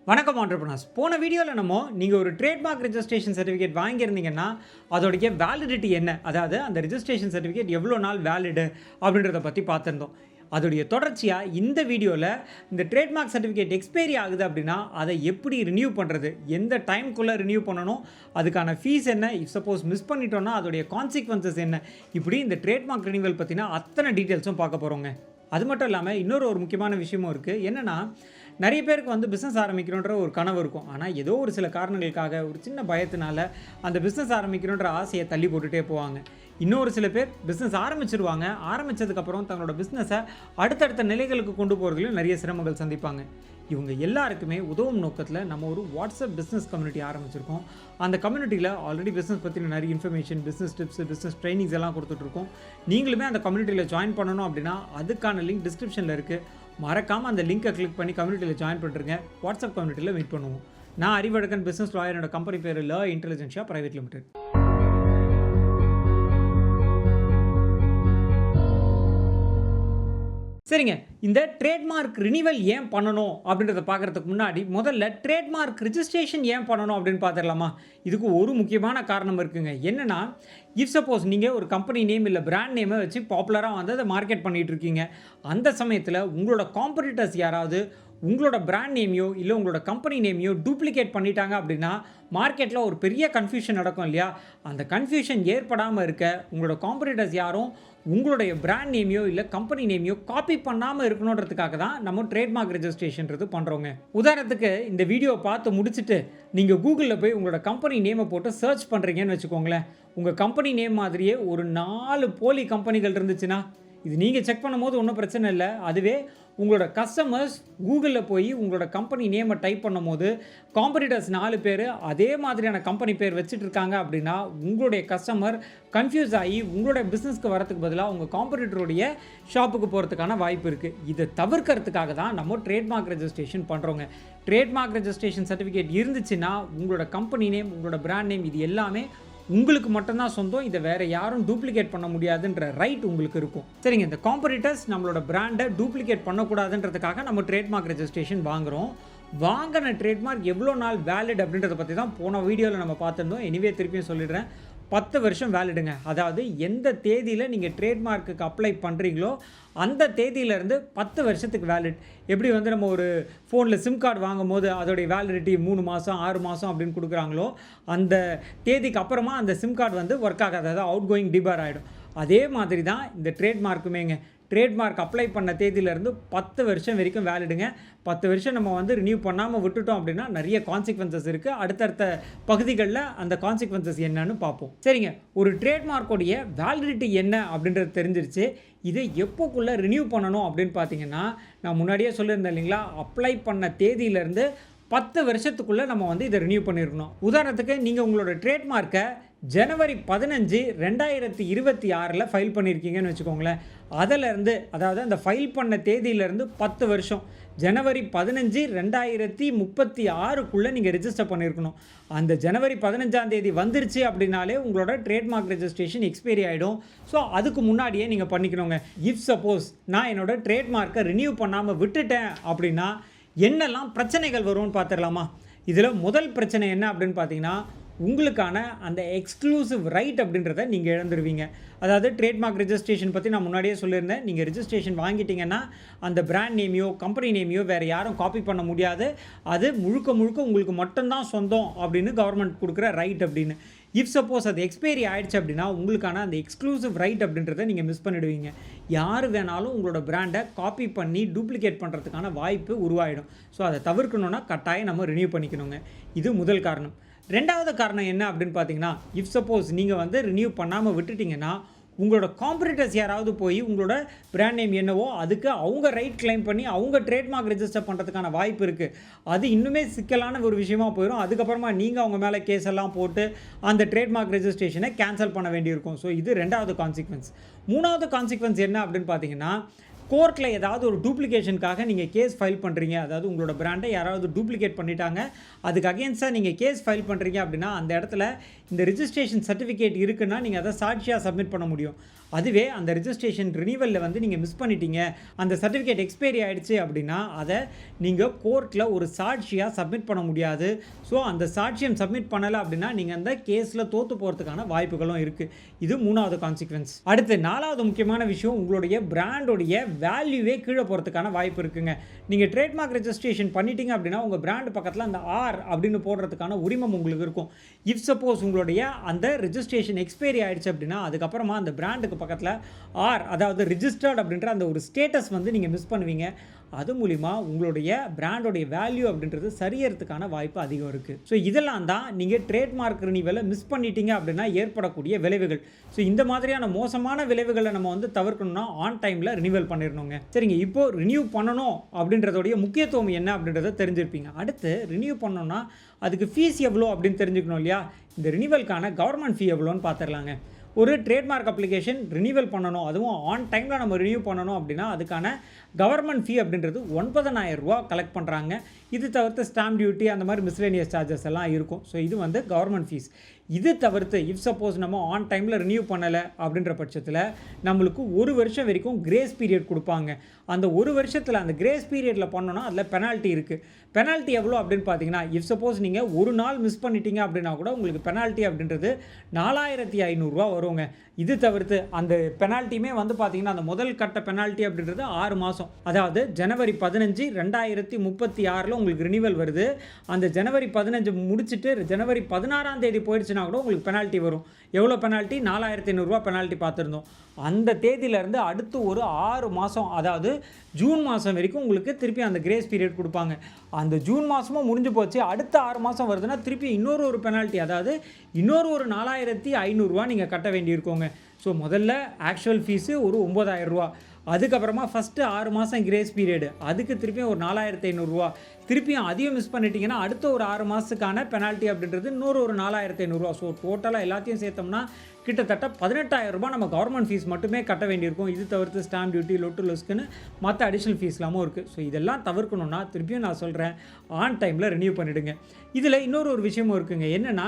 வணக்கம் ஆண்டர்பிரினர்ஸ். போன வீடியோவில் நீங்கள் ஒரு ட்ரேட்மார்க் ரெஜிஸ்ட்ரேஷன் சர்டிஃபிகேட் வாங்கியிருந்தீங்கன்னா அதோடைய வேலிடிட்டி என்ன, அதாவது அந்த ரெஜிஸ்ட்ரேஷன் சர்டிஃபிகேட் எவ்வளோ நாள் வேலிடு அப்படின்றத பற்றி பார்த்துருந்தோம். அதோடைய தொடர்ச்சியாக இந்த வீடியோவில் இந்த ட்ரேட்மார்க் சர்டிஃபிகேட் எக்ஸ்பைரி ஆகுது அப்படின்னா அதை எப்படி ரினியூ பண்ணுறது, எந்த டைம்குள்ளே ரினியூ பண்ணணும், அதுக்கான ஃபீஸ் என்ன, இஃப் சப்போஸ் மிஸ் பண்ணிட்டோன்னா அதோடைய கான்சிக்வன்சஸ் என்ன, இப்படி இந்த ட்ரேட்மார்க் ரினியூவல் பற்றினா அத்தனை டீட்டெயில்ஸும் பார்க்க போகிறோங்க. அது மட்டும் இல்லாமல் இன்னொரு முக்கியமான விஷயமும் இருக்குது. என்னென்னா, நிறைய பேருக்கு பிஸ்னஸ் ஆரம்பிக்கணுன்ற ஒரு கனவு இருக்கும். ஆனால் ஏதோ ஒரு சில காரணங்களுக்காக ஒரு சின்ன பயத்தினால அந்த பிஸ்னஸ் ஆரம்பிக்கணுன்ற ஆசையை தள்ளி போட்டுகிட்டே போவாங்க. இன்னொரு சில பேர் பிஸ்னஸ் ஆரம்பிச்சிருவாங்க. ஆரம்பித்ததுக்கப்புறம் தங்களோட பிஸ்னஸை அடுத்தடுத்த நிலைகளுக்கு கொண்டு போகிறதுலையும் நிறைய சிரமங்கள் சந்திப்பாங்க. இவங்க எல்லாருக்குமே உதவும் நோக்கத்தில் நம்ம ஒரு வாட்ஸ்அப் பிஸ்னஸ் கம்யூனிட்டி ஆரம்பிச்சிருக்கோம். அந்த கம்யூனிட்டியில் ஆல்ரெடி பிஸ்னஸ் பற்றின நிறைய information, business tips, business trainings எல்லாம் கொடுத்துட்ருக்கோம். நீங்களுமே அந்த கம்யூனிட்டியில் ஜாயின் பண்ணணும் அப்படின்னா அதுக்கான லிங்க் டிஸ்கிரிப்ஷனில் இருக்குது. மறக்காமல் அந்த லிங்கை கிளிக் பண்ணி கம்யூனிட்டியில் ஜாயின் பண்ணுறேங்க. வாட்ஸ்அப் கம்யூனிட்டியில் மீட் பண்ணுவோம். நான் அறிவழகன், பிஸ்னஸ் லாயர். என்னோட கம்பெனி பேர் ல இன்டெலிஜென்ஷியா பிரைவேட் லிமிடெட். சரிங்க, இந்த ட்ரேட்மார்க் ரினிவல் ஏன் பண்ணணும் அப்படின்றத பார்க்குறதுக்கு முன்னாடி முதல்ல ட்ரேட்மார்க் ரிஜிஸ்ட்ரேஷன் ஏன் பண்ணணும் அப்படின்னு பார்த்துடலாமா? இதுக்கு ஒரு முக்கியமான காரணம் இருக்குங்க. என்னென்னா, இஃப் சப்போஸ் நீங்கள் ஒரு கம்பெனி நேம் இல்லை பிராண்ட் நேமை வச்சு பாப்புலராக அதை மார்க்கெட் பண்ணிகிட்டு இருக்கீங்க. அந்த சமயத்தில் உங்களோட காம்படிட்டர்ஸ் யாராவது உங்களோட பிராண்ட் நேமையோ இல்லை உங்களோட கம்பெனி நேமையோ டூப்ளிகேட் பண்ணிட்டாங்க அப்படின்னா மார்க்கெட்டில் ஒரு பெரிய கன்ஃபியூஷன் நடக்கும் இல்லையா? அந்த கன்ஃபியூஷன் ஏற்படாமல் இருக்க உங்களோட காம்படிட்டர்ஸ் யாரும் உங்களுடைய பிராண்ட் நேமையோ இல்லை கம்பெனி நேமையோ காப்பி பண்ணாமல் இருக்கணுன்றதுக்காக தான் நம்ம ட்ரேட்மார்க் ரெஜிஸ்ட்ரேஷன்றது பண்ணுறோங்க. உதாரணத்துக்கு இந்த வீடியோ பார்த்து முடிச்சுட்டு நீங்கள் கூகுளில் போய் உங்களோட கம்பெனி நேமை போட்டு சர்ச் பண்ணுறீங்கன்னு வச்சுக்கோங்களேன். உங்கள் கம்பெனி நேம் மாதிரியே ஒரு 4 போலி கம்பெனிகள் இருந்துச்சுன்னா இது நீங்கள் செக் பண்ணும்போது ஒன்றும் பிரச்சனை இல்லை. அதுவே உங்களோட கஸ்டமர்ஸ் கூகுளில் போய் உங்களோட கம்பெனி நேமை டைப் பண்ணும் போது காம்படிட்டர்ஸ் 4 பேர் அதே மாதிரியான கம்பெனி பேர் வச்சுட்டு இருக்காங்க அப்படின்னா உங்களுடைய கஸ்டமர் கன்ஃபியூஸ் ஆகி உங்களோட பிஸ்னஸ்க்கு வரதுக்கு பதிலாக உங்கள் காம்படிட்டருடைய ஷாப்புக்கு போகிறதுக்கான வாய்ப்பு இருக்குது. இதை தவிர்க்கிறதுக்காக தான் நம்ம ட்ரேட்மார்க் ரெஜிஸ்ட்ரேஷன் பண்ணுறோங்க. ட்ரேட்மார்க் ரெஜிஸ்ட்ரேஷன் சர்டிஃபிகேட் இருந்துச்சுன்னா உங்களோட கம்பெனி நேம், உங்களோட பிராண்ட் நேம் இது எல்லாமே உங்களுக்கு மட்டும்தான் சொந்தம். இதை வேறு யாரும் டூப்ளிகேட் பண்ண முடியாதுன்ற ரைட் உங்களுக்கு இருக்கும். சரிங்க, இந்த காம்படிட்டர்ஸ் நம்மளோட பிராண்டை டூப்ளிகேட் பண்ணக்கூடாதுன்றதுக்காக நம்ம ட்ரேட்மார்க் ரெஜிஸ்ட்ரேஷன் வாங்குகிறோம். வாங்கின ட்ரேட்மார்க் எவ்வளோ நாள் வேலிட் அப்படின்றத பற்றி தான் போன வீடியோவில் நம்ம பார்த்துருந்தோம். எனிவே திருப்பியும் சொல்லிடுறேன், 10 வருஷம் வேலிடுங்க. அதாவது எந்த தேதியில் நீங்கள் ட்ரேட்மார்க்குக்கு அப்ளை பண்ணுறீங்களோ அந்த தேதியிலேருந்து 10 வருஷத்துக்கு வேலிட். எப்படி நம்ம ஒரு ஃபோனில் சிம் கார்டு வாங்கும் போது அதோடைய வேலிடிட்டி 3 மாதம் 6 மாதம் அப்படின்னு கொடுக்குறாங்களோ அந்த தேதிக்கு அப்புறமா அந்த சிம் கார்டு ஒர்க் ஆகாது, அதாவது அவுட் கோயிங் டிபார் ஆகிடும். அதே மாதிரி தான் இந்த ட்ரேட்மார்க்குமேங்க. ட்ரேட்மார்க் அப்ளை பண்ண தேதியிலேருந்து 10 வருஷம் வரைக்கும் வேலிடுங்க. 10 வருஷம் நம்ம ரினியூ பண்ணாமல் விட்டுட்டோம் அப்படின்னா நிறைய கான்சிக்வன்சஸ் இருக்குது. அடுத்தடுத்த பகுதிகளில் அந்த கான்சிக்வன்சஸ் என்னன்னு பார்ப்போம். சரிங்க, ஒரு ட்ரேட்மார்க்கோடைய வேலிடிட்டி என்ன அப்படின்றது தெரிஞ்சிருச்சு. இதை எப்போக்குள்ளே ரினியூ பண்ணணும் அப்படின்னு பார்த்தீங்கன்னா, நான் முன்னாடியே சொல்லியிருந்தேன் இல்லைங்களா, அப்ளை பண்ண தேதியிலேருந்து 10 வருஷத்துக்குள்ளே நம்ம இதை ரினியூ பண்ணியிருக்கணும். உதாரணத்துக்கு நீங்கள் உங்களோட ட்ரேட்மார்க்கை ஜனவரி 15, 2026 ஃபைல் பண்ணியிருக்கீங்கன்னு வச்சுக்கோங்களேன். அதிலேருந்து, அதாவது அந்த ஃபைல் பண்ண தேதியிலேருந்து 10 வருஷம் ஜனவரி 15, 2036 நீங்கள் ரிஜிஸ்டர் பண்ணியிருக்கணும். அந்த ஜனவரி 15ஆம் தேதி வந்துருச்சு அப்படின்னாலே உங்களோட ட்ரேட்மார்க் ரெஜிஸ்ட்ரேஷன் எக்ஸ்பைரி ஆகிடும். ஸோ அதுக்கு முன்னாடியே நீங்கள் பண்ணிக்கணுங்க. இஃப் சப்போஸ் நான் என்னோடய ட்ரேட்மார்க்கை ரினியூ பண்ணாமல் விட்டுட்டேன் அப்படின்னா என்னெல்லாம் பிரச்சனைகள் வரும்னு பார்த்துடலாமா? இதில் முதல் பிரச்சனை என்ன அப்படின்னு பார்த்தீங்கன்னா, உங்களுக்கான அந்த எக்ஸ்க்ளூசிவ் ரைட் அப்படின்றத நீங்கள் இழந்துருவீங்க. அதாவது ட்ரேட்மார்க் ரெஜிஸ்ட்ரேஷன் பற்றி நான் முன்னாடியே சொல்லியிருந்தேன். நீங்கள் ரெஜிஸ்ட்ரேஷன் வாங்கிட்டீங்கன்னா அந்த பிராண்ட் நேமையோ கம்பெனி நேமையோ வேறு யாரும் காப்பி பண்ண முடியாது. அது முழுக்க உங்களுக்கு மட்டும்தான் சொந்தம் அப்படின்னு கவர்மெண்ட் கொடுக்குற ரைட் அப்படின்னு. இஃப் சப்போஸ் அது எக்ஸ்பைரி ஆகிடுச்சு அப்படின்னா உங்களுக்கான அந்த எக்ஸ்க்ளூசிவ் ரைட் அப்படின்றத நீங்கள் மிஸ் பண்ணிவிடுவீங்க. யார் வேணாலும் உங்களோட பிராண்டை காப்பி பண்ணி டூப்ளிகேட் பண்ணுறதுக்கான வாய்ப்பு உருவாகிடும். ஸோ அதை தவிர்க்கணுன்னா கட்டாயம் நம்ம ரினியூ பண்ணிக்கணுங்க. இது முதல் காரணம். ரெண்டாவது காரணம் என்ன அப்படின்னு பார்த்தீங்கன்னா, இஃப் சப்போஸ் நீங்கள் ரினியூ பண்ணாமல் விட்டுட்டிங்கன்னா உங்களோட காம்படிட்டர்ஸ் யாராவது போய் உங்களோட பிராண்ட் நேம் என்னவோ அதுக்கு அவங்க ரைட் கிளைம் பண்ணி அவங்க ட்ரேட்மார்க் ரெஜிஸ்டர் பண்ணுறதுக்கான வாய்ப்பு இருக்குது. அது இன்னுமே சிக்கலான ஒரு விஷயமா போயிடும். அதுக்கப்புறமா நீங்கள் அவங்க மேலே கேஸ் எல்லாம் போட்டு அந்த ட்ரேட்மார்க் ரெஜிஸ்ட்ரேஷனை கேன்சல் பண்ண வேண்டியிருக்கும். ஸோ இது ரெண்டாவது கான்சிக்வன்ஸ். மூணாவது கான்சிக்வன்ஸ் என்ன அப்படின்னு பார்த்தீங்கன்னா, கோர்ட்டில் ஏதாவது ஒரு டூப்ளிகேஷனுக்காக நீங்கள் கேஸ் ஃபைல் பண்ணுறீங்க. அதாவது உங்களோட பிராண்டை யாராவது டூப்ளிகேட் பண்ணிட்டாங்க, அதுக்கு அகேன்ஸ்டாக நீங்கள் கேஸ் ஃபைல் பண்ணுறீங்க அப்படின்னா அந்த இடத்துல இந்த ரிஜிஸ்ட்ரேஷன் சர்டிஃபிகேட் இருக்குன்னா நீங்கள் அதை சாட்சியாக சப்மிட் பண்ண முடியும். அதுவே அந்த ரிஜிஸ்ட்ரேஷன் ரினிவலில் வந்து நீங்கள் மிஸ் பண்ணிட்டீங்க, அந்த சர்டிஃபிகேட் எக்ஸ்பைரி ஆயிடுச்சு அப்படின்னா, அதை நீங்கள் கோர்ட்டில் ஒரு சாட்சியாக சப்மிட் பண்ண முடியாது. ஸோ அந்த சாட்சியம் சப்மிட் பண்ணலை அப்படின்னா நீங்கள் அந்த கேஸில் தோற்று போகிறதுக்கான வாய்ப்புகளும் இருக்குது. இது 3வது கான்சிக்வன்ஸ். அடுத்து 4வது முக்கியமான விஷயம், உங்களுடைய பிராண்டோடைய வேல்யூவே கீழே போகிறதுக்கான வாய்ப்பு இருக்குங்க. நீங்கள் ட்ரேட்மார்க் ரெஜிஸ்ட்ரேஷன் பண்ணிட்டீங்க அப்படின்னா உங்கள் பிராண்ட் பக்கத்தில் அந்த ஆர் அப்படின்னு போடுறதுக்கான உரிமம் உங்களுக்கு இருக்கும். இஃப் சப்போஸ் உங்களுடைய அந்த ரெஜிஸ்ட்ரேஷன் எக்ஸ்பைரி ஆயிடுச்சு அப்படின்னா அதுக்கப்புறமா அந்த பிராண்டுக்கு பக்கத்தில் ஆர், அதாவது ரிஜிஸ்டர்ட் அப்படின்ற அந்த ஒரு ஸ்டேட்டஸ் வந்து நீங்கள் மிஸ் பண்ணுவீங்க. அது மூலிமா உங்களுடைய பிராண்டோடைய வேல்யூ அப்படின்றது சரியறதுக்கான வாய்ப்பு அதிகம் இருக்குது. ஸோ இதெல்லாம் தான் நீங்கள் ட்ரேட்மார்க் ரினிவலை மிஸ் பண்ணிட்டீங்க அப்படின்னா ஏற்படக்கூடிய விளைவுகள். ஸோ இந்த மாதிரியான மோசமான விளைவுகளை நம்ம வந்து தவிர்க்கணும்னா ஆன் டைமில் ரினிவல் பண்ணிடணுங்க. சரிங்க, இப்போது ரினியூ பண்ணணும் அப்படின்றதோடைய முக்கியத்துவம் என்ன அப்படின்றத தெரிஞ்சிருப்பீங்க. அடுத்து ரினியூ பண்ணோன்னா அதுக்கு ஃபீஸ் எவ்வளோ அப்படின்னு தெரிஞ்சுக்கணும் இல்லையா? இந்த ரினிவலுக்கான கவர்மெண்ட் ஃபீ எவ்வளோன்னு பார்த்துடலாங்க. ஒரு ட்ரேட்மார்க் அப்ளிகேஷன் ரினிவல் பண்ணணும், அதுவும் ஆன் டைமில் நம்ம ரினியூ பண்ணணும் அப்படின்னா அதுக்கான கவர்மெண்ட் ஃபீ அப்படின்றது 9,000 ரூபா கலெக்ட் பண்ணுறாங்க. இது தவிர்த்து ஸ்டாம்ப் டியூட்டி அந்த மாதிரி மிஸ்லேனியஸ் சார்ஜஸ் எல்லாம் இருக்கும். ஸோ இது வந்து கவர்மெண்ட் ஃபீஸ். இது தவிர்த்து இஃப் சப்போஸ் நம்ம ஆன் டைமில் ரினியூ பண்ணலை அப்படின்ற பட்சத்தில் நம்மளுக்கு 1 வருஷம் வரைக்கும் கிரேஸ் பீரியட் கொடுப்பாங்க. அந்த 1 வருஷத்தில் அந்த கிரேஸ் பீரியடில் பண்ணோன்னா அதில் பெனால்ட்டி இருக்குது. பெனால்ட்டி எவ்வளோ அப்படின்னு பார்த்தீங்கன்னா, இஃப் சப்போஸ் நீங்கள் ஒரு நாள் மிஸ் பண்ணிட்டீங்க அப்படின்னா கூட உங்களுக்கு பெனால்ட்டி அப்படின்றது 4,500 ரூபா வருங்க. இது தவிர்த்து அந்த பெனால்ட்டியுமே வந்து பார்த்தீங்கன்னா அந்த முதல் கட்ட பெனால்ட்டி அப்படின்றது 6 மாதம், அதாவது ஜனவரி 15, 2036 உங்களுக்கு ரினிவல் வருது. அந்த ஜனவரி 15 முடிச்சுட்டு ஜனவரி 16ஆம் தேதி போயிடுச்சுன்னா கூட உங்களுக்கு பெனால்ட்டி வரும். எவ்வளோ பெனால்ட்டி? 4,500 ரூபா பெனால்ட்டி பார்த்துருந்தோம். அந்த தேதியிலேருந்து அடுத்து ஒரு 6 மாதம், அதாவது ஜூன் மாதம் வரைக்கும் உங்களுக்கு திருப்பி அந்த கிரேஸ் பீரியட் கொடுப்பாங்க. அந்த ஜூன் மாதமும் முடிஞ்சு போச்சு, அடுத்த 6 மாதம் வருதுன்னா திருப்பி இன்னொரு பெனால்ட்டி, அதாவது ஒரு 4,500 ரூபா நீங்கள் கட்ட வேண்டியிருக்கோங்க. ஸோ முதல்ல ஆக்சுவல் ஃபீஸு ஒரு 9,000 ரூபா, அதுக்கப்புறமா ஃபஸ்ட்டு 6 மாதம் கிரேஸ் பீரியடு, அதுக்கு திருப்பியும் ஒரு 4,500 ரூபா, திருப்பியும் அதையும் மிஸ் பண்ணிட்டீங்கன்னா அடுத்த ஒரு 6 மாதத்துக்கான பெனால்ட்டி அப்படின்றது ஒரு 4,500 ரூபா. ஸோ டோட்டலாக எல்லாத்தையும் சேர்த்தோம்னா கிட்டத்தட்ட 18,000 ரூபா நம்ம கவர்மெண்ட் ஃபீஸ் மட்டுமே கட்ட வேண்டியிருக்கும். இது தவிர்த்து ஸ்டாம்ப் டியூட்டி, லொட்டு லொஸ்க்குன்னு மற்ற அடிஷ்னல் ஃபீஸ்லாமும் இருக்குது. ஸோ இதெல்லாம் தவிர்க்கணுன்னா திருப்பியும் நான் சொல்கிறேன், ஆன் டைமில் ரினியூ பண்ணிவிடுங்க. இதில் இன்னொரு விஷயமும் இருக்குங்க. என்னென்னா,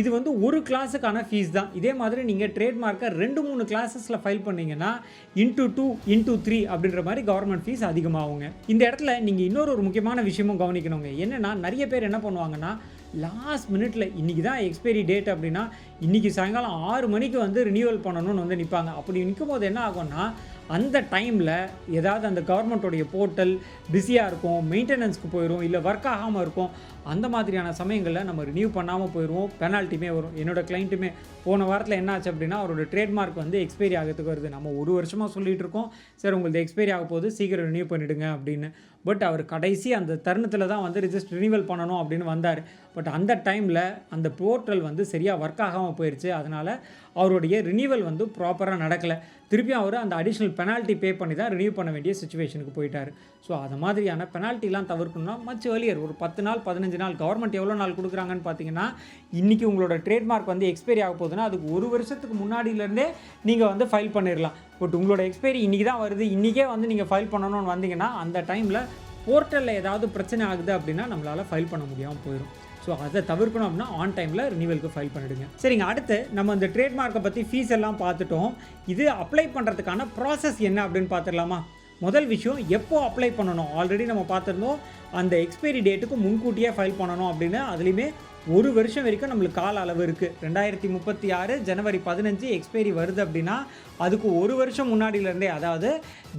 இது வந்து ஒரு கிளாஸுக்கான ஃபீஸ் தான். இதே மாதிரி நீங்கள் ட்ரேட்மார்க்கை 2-3 கிளாஸஸில் ஃபைல் பண்ணிங்கன்னா ×2 ×3 அப்படின்ற மாதிரி கவர்மெண்ட் ஃபீஸ் அதிகமாகுங்க. இந்த இடத்துல நீங்கள் இன்னொரு முக்கியமான விஷயமும் கவனிக்கணுங்க. என்னென்னா, நிறைய பேர் என்ன பண்ணுவாங்கன்னா, லாஸ்ட் மினிட்ல இன்றைக்கி தான் எக்ஸ்பைரி டேட் அப்படின்னா இன்றைக்கி சாயங்காலம் 6 மணிக்கு வந்து ரினியூவல் பண்ணணும்னு வந்து நிற்பாங்க. அப்படி நிற்கும் போது என்ன ஆகும்னா, அந்த டைமில் ஏதாவது அந்த கவர்மெண்ட்டோடைய போர்ட்டல் பிஸியாக இருக்கும், மெயின்டெனன்ஸ்க்கு போயிடும், இல்லை ஒர்க் ஆகாமல் இருக்கும். அந்த மாதிரியான சமயங்களில் நம்ம ரினியூ பண்ணாமல் போயிடுவோம், பெனால்ட்டியுமே வரும். என்னோட கிளைண்ட்டுமே போன வாரத்தில் என்ன ஆச்சு அப்படின்னா, அவரோட ட்ரேட்மார்க் வந்து எக்ஸ்பைரி ஆகிறதுக்கு வருது. நம்ம 1 வருஷமாக சொல்லிகிட்டு இருக்கோம், சார் உங்களுக்கு எக்ஸ்பைரி ஆக போகுது, சீக்கிரம் ரினியூ பண்ணிவிடுங்க அப்படின்னு. பட் அவர் கடைசி அந்த தருணத்தில் தான் வந்து ரினிவல் பண்ணணும் அப்படின்னு வந்தார். பட் அந்த டைமில் அந்த போர்ட்டல் வந்து சரியாக ஒர்க் ஆகாமல் போயிடுச்சு. அதனால் அவருடைய ரினிவல் வந்து ப்ராப்பராக நடக்கலை. திருப்பியும் அவர் அந்த அடிஷ்னல் பெனால்ட்டி பே பண்ணி தான் ரினியூ பண்ண வேண்டிய சிச்சுவேஷனுக்கு போயிட்டார். ஸோ அது மாதிரியான பெனால்ட்டிலாம் தவிர்க்கணும்னா மச் ஏர்லியர் ஒரு 10 நாள் 15 நாள், கவர்மெண்ட் எவ்வளோ நாள் கொடுக்குறாங்கன்னு பார்த்தீங்கன்னா, இன்றைக்கி உங்களோட ட்ரேட்மார்க் வந்து எக்ஸ்பைரி ஆக போகுதுன்னா அதுக்கு 1 வருஷத்துக்கு முன்னாடியிலேருந்தே நீங்கள் வந்து ஃபைல் பண்ணிடலாம். பட் உங்களோட எக்ஸ்பைரி இன்றைக்கி தான் வருது, இன்றைக்கே வந்து நீங்கள் ஃபைல் பண்ணணும்னு வந்தீங்கன்னா அந்த டைமில் போர்ட்டலில் ஏதாவது பிரச்சனை ஆகுது அப்படின்னா நம்மளால் ஃபைல் பண்ண முடியாமல் போயிடும். ஸோ அதை தவிர்க்கணும் அப்படின்னா ஆன் டைமில் ரினிவலுக்கு ஃபைல் பண்ணிவிடுங்க. சரிங்க, அடுத்து நம்ம இந்த ட்ரேட்மார்க்கை பற்றி ஃபீஸ் எல்லாம் பார்த்துட்டோம். இது அப்ளை பண்ணுறதுக்கான ப்ராசஸ் என்ன அப்படின்னு பார்த்துடலாமா? முதல் விஷயம், எப்போ அப்ளை பண்ணணும்? ஆல்ரெடி நம்ம பார்த்துருந்தோம், அந்த எக்ஸ்பைரி டேட்டுக்கு முன்கூட்டியே ஃபைல் பண்ணணும் அப்படின்னு. அதுலேயுமே 1 வருஷம் வரைக்கும் நம்மளுக்கு கால அளவு இருக்குது. 2036 ஜனவரி 15 எக்ஸ்பைரி வருது அப்படின்னா அதுக்கு 1 வருஷம் முன்னாடியிலேருந்தே, அதாவது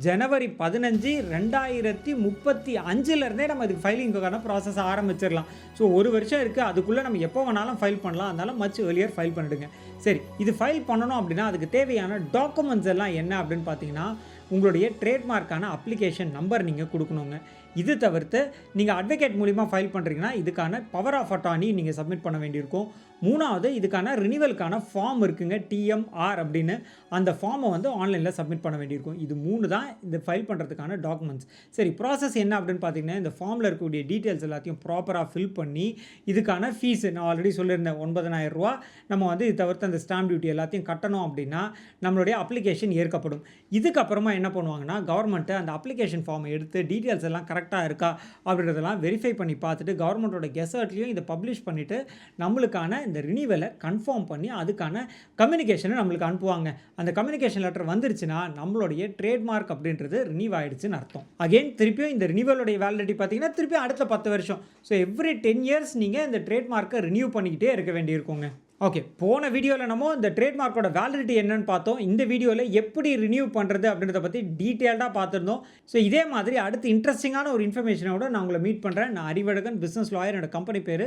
ஜனவரி 15 2035 நம்ம இதுக்கு ஃபைலிங்கான ப்ராசஸ் ஆரம்பிச்சிடலாம். ஸோ 1 வருஷம் இருக்குது, அதுக்குள்ளே நம்ம எப்போ வேணாலும் ஃபைல் பண்ணலாம். அதனால மச் ஏர்லியர் ஃபைல் பண்ணிடுங்க. சரி, இது ஃபைல் பண்ணணும் அப்படின்னா அதுக்கு தேவையான டாக்குமெண்ட்ஸ் எல்லாம் என்ன அப்படின்னு பார்த்தீங்கன்னா, உங்களுடைய ட்ரேட்மார்க்கான அப்ளிகேஷன் நம்பர் நீங்கள் கொடுக்கணுங்க. இது தவிர்த்து நீங்கள் அட்வொகேட் மூலிமா ஃபைல் பண்ணுறீங்கன்னா இதுக்கான பவர் ஆஃப் அட்டார்னி நீங்கள் சப்மிட் பண்ண வேண்டியிருக்கும். 3வது, இதுக்கான ரினிவலுக்கான ஃபார்ம் இருக்குங்க, TMR அப்படின்னு. அந்த ஃபார்மை வந்து ஆன்லைனில் சப்மிட் பண்ண வேண்டியிருக்கும். இது 3 தான் இந்த ஃபைல் பண்ணுறதுக்கான டாக்குமெண்ட்ஸ். சரி, ப்ராசஸ் என்ன அப்படின்னு பார்த்தீங்கன்னா, இந்த ஃபார்மில் இருக்கக்கூடிய டீட்டெயில்ஸ் எல்லாத்தையும் ப்ராப்பராக ஃபில் பண்ணி இதுக்கான ஃபீஸ் நான் ஆல்ரெடி சொல்லியிருந்தேன் 9,000 ரூபா. நம்ம வந்து இது தவிர்த்து அந்த ஸ்டாம்ப் டியூட்டி எல்லாத்தையும் கட்டணும் அப்படின்னா நம்மளுடைய அப்ளிகேஷன் ஏற்கப்படும். இதுக்கப்புறமா என்ன பண்ணுவாங்கன்னா, கவர்மெண்ட்டு அந்த அப்ளிகேஷன் ஃபார்மை எடுத்து டீட்டெயில்ஸ் எல்லாம் கரெக்டாக கரெக்டாக இருக்கா அப்படின்றதெல்லாம் வெரிஃபை பண்ணி பார்த்துட்டு கவர்மெண்ட்டோட கெசட்லேயும் இதை பப்ளிஷ் பண்ணிவிட்டு நம்மளுக்கான இந்த ரினிவலை கன்ஃபார்ம் பண்ணி அதுக்கான கம்யூனிகேஷனை நம்மளுக்கு அனுப்புவாங்க. அந்த கம்யூனிகேஷன் லெட்டர் வந்துருச்சுன்னா நம்மளுடைய ட்ரேட்மார்க் அப்படின்றது ரினிவ் ஆகிடுச்சுன்னு அர்த்தம். அகெயின் திருப்பியும் இந்த ரினிவலுடைய வேலிடிட்டி பார்த்தீங்கன்னா திருப்பியும் அடுத்த 10 வருஷம். ஸோ எவ்ரி 10 இயர்ஸ் நீங்கள் இந்த ட்ரேட்மார்க்கை ரினியூ பண்ணிக்கிட்டே இருக்க வேண்டியிருக்குங்க. ஓகே, போன வீடியோவில் நம்ம இந்த ட்ரேட்மார்க்கோட வேலிடிட்டி என்னன்னு பார்த்தோம். இந்த வீடியோவில் எப்படி ரினியூ பண்ணுறது அப்படின்றத பற்றி டீட்டெயில்டாக பார்த்துருந்தோம். ஸோ இதே மாதிரி அடுத்து இன்ட்ரெஸ்டிங்கான ஒரு இன்ஃபர்மேஷனோட நான் உங்களை மீட் பண்ணுறேன். நான் அறிவழகன், பிஸ்னஸ் லாயர். என்னோட கம்பெனி பேர்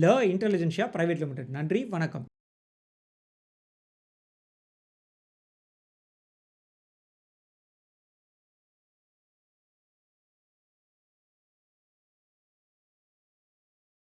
ல இன்டெலிஜென்ஷியா பிரைவேட் லிமிடெட். நன்றி, வணக்கம்.